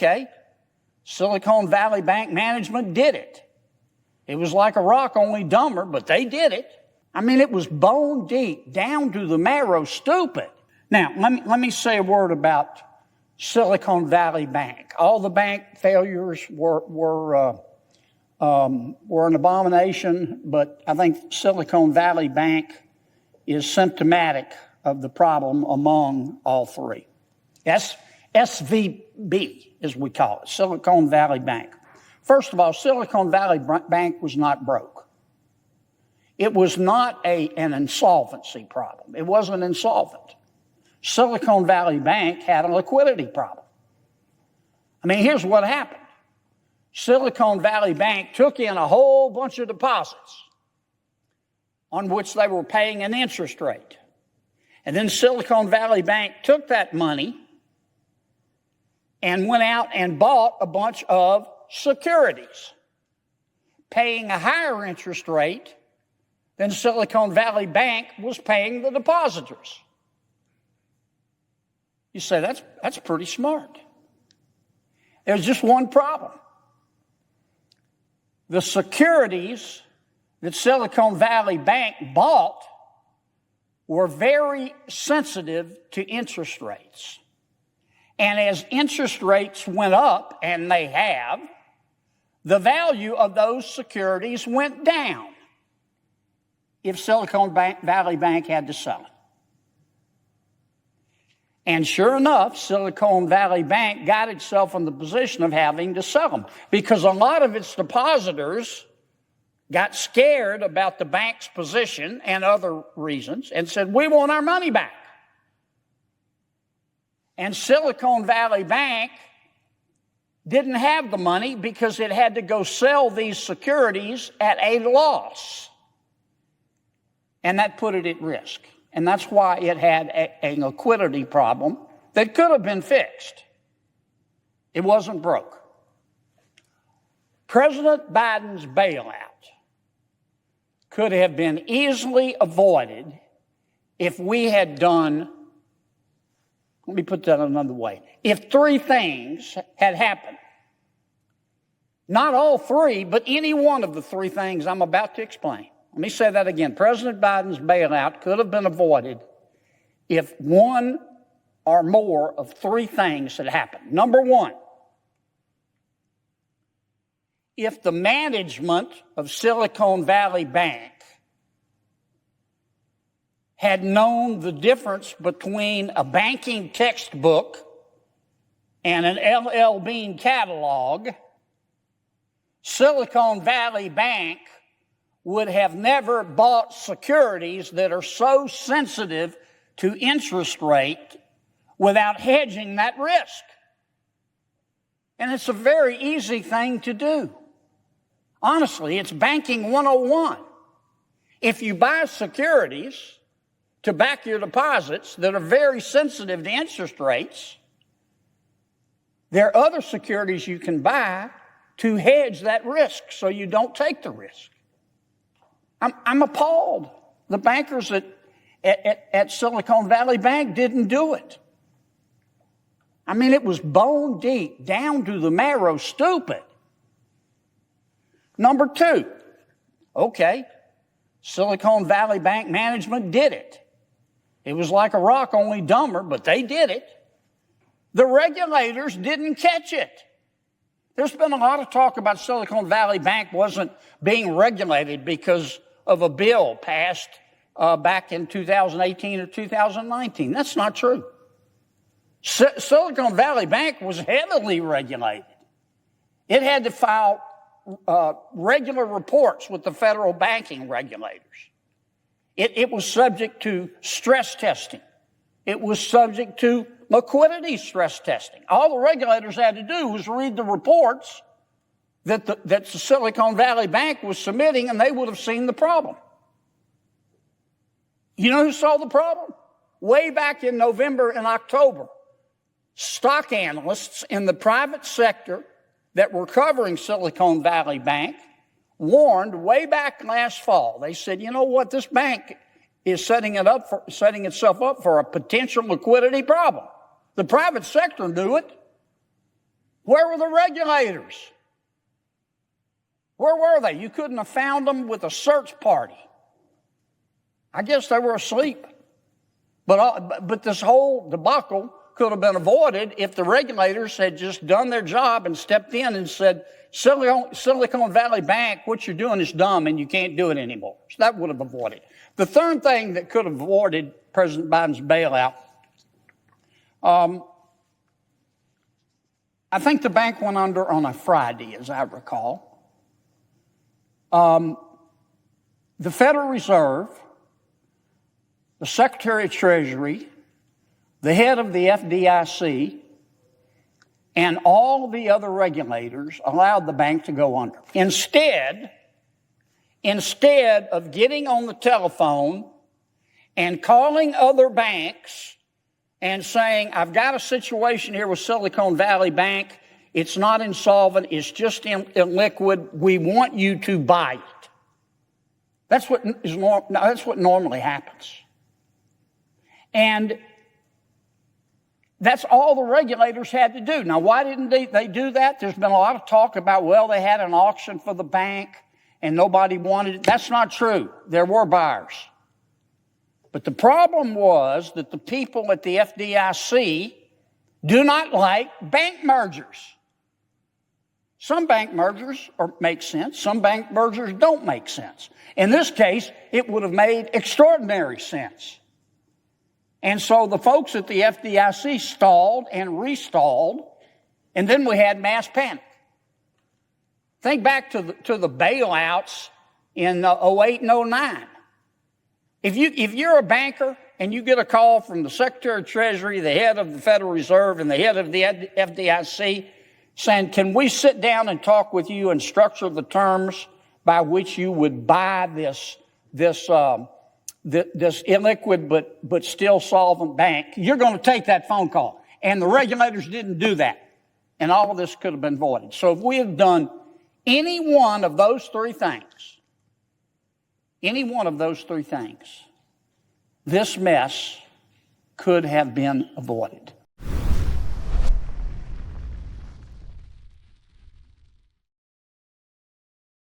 Okay, Silicon Valley Bank management did it. It was like a rock, only dumber, but they did it. I mean, it was bone deep, down to the marrow, stupid. Now, let me say a word about Silicon Valley Bank. All the bank failures were an abomination, but I think Silicon Valley Bank is symptomatic of the problem among all three. SVB, as we call it, Silicon Valley Bank. First of all, Silicon Valley Bank was not broke. It was not an insolvency problem. It wasn't insolvent. Silicon Valley Bank had a liquidity problem. I mean, here's what happened. Silicon Valley Bank took in a whole bunch of deposits on which they were paying an interest rate. And then Silicon Valley Bank took that money and went out and bought a bunch of securities, paying a higher interest rate than Silicon Valley Bank was paying the depositors. You say, that's pretty smart. There's just one problem. The securities that Silicon Valley Bank bought were very sensitive to interest rates. And as interest rates went up, and they have, the value of those securities went down if Silicon Valley Bank had to sell it. And sure enough, Silicon Valley Bank got itself in the position of having to sell them because a lot of its depositors got scared about the bank's position and other reasons and said, we want our money back. And Silicon Valley Bank didn't have the money because it had to go sell these securities at a loss. And that put it at risk. And that's why it had a liquidity problem that could have been fixed. It wasn't broke. President Biden's bailout could have been easily avoided if we had done, let me put that another way, if three things had happened. Not all three, but any one of the three things I'm about to explain. Let me say that again. President Biden's bailout could have been avoided if one or more of three things had happened. Number one, if the management of Silicon Valley Bank had known the difference between a banking textbook and an LL Bean catalog, Silicon Valley Bank would have never bought securities that are so sensitive to interest rate without hedging that risk. And it's a very easy thing to do. Honestly, it's banking 101. If you buy securities to back your deposits that are very sensitive to interest rates, there are other securities you can buy to hedge that risk so you don't take the risk. I'm appalled. The bankers at Silicon Valley Bank didn't do it. I mean, it was bone deep, down to the marrow, stupid. Number two, okay, Silicon Valley Bank management did it. It was like a rock, only dumber, but they did it. The regulators didn't catch it. There's been a lot of talk about Silicon Valley Bank wasn't being regulated because of a bill passed back in 2018 or 2019. That's not true. Silicon Valley Bank was heavily regulated. It had to file regular reports with the federal banking regulators. It was subject to stress testing. It was subject to liquidity stress testing. All the regulators had to do was read the reports that the Silicon Valley Bank was submitting, and they would have seen the problem. You know who saw the problem? Way back in November and October, stock analysts in the private sector that were covering Silicon Valley Bank warned way back last fall. They said, you know what, this bank is setting itself up for a potential liquidity problem. The private sector knew it. Where were the regulators? Where were they? You couldn't have found them with a search party. I guess they were asleep. But this whole debacle could have been avoided if the regulators had just done their job and stepped in and said, Silicon Valley Bank, what you're doing is dumb and you can't do it anymore. So that would have avoided. The third thing that could have avoided President Biden's bailout, I think the bank went under on a Friday, as I recall. The Federal Reserve, the Secretary of Treasury, the head of the FDIC, and all the other regulators allowed the bank to go under. Instead of getting on the telephone and calling other banks and saying, I've got a situation here with Silicon Valley Bank, it's not insolvent, it's just illiquid, we want you to buy it. That's what normally happens. And that's all the regulators had to do. Now, why didn't they do that? There's been a lot of talk about, well, they had an auction for the bank and nobody wanted it. That's not true. There were buyers. But the problem was that the people at the FDIC do not like bank mergers. Some bank mergers make sense. Some bank mergers don't make sense. In this case, it would have made extraordinary sense. And so the folks at the FDIC stalled and restalled, and then we had mass panic. Think back to the bailouts in 08 and 09. If you're a banker and you get a call from the Secretary of Treasury, the head of the Federal Reserve, and the head of the FDIC saying, can we sit down and talk with you and structure the terms by which you would buy this illiquid but still solvent bank, you're going to take that phone call. And the regulators didn't do that. And all of this could have been avoided. So if we had done any one of those three things, this mess could have been avoided.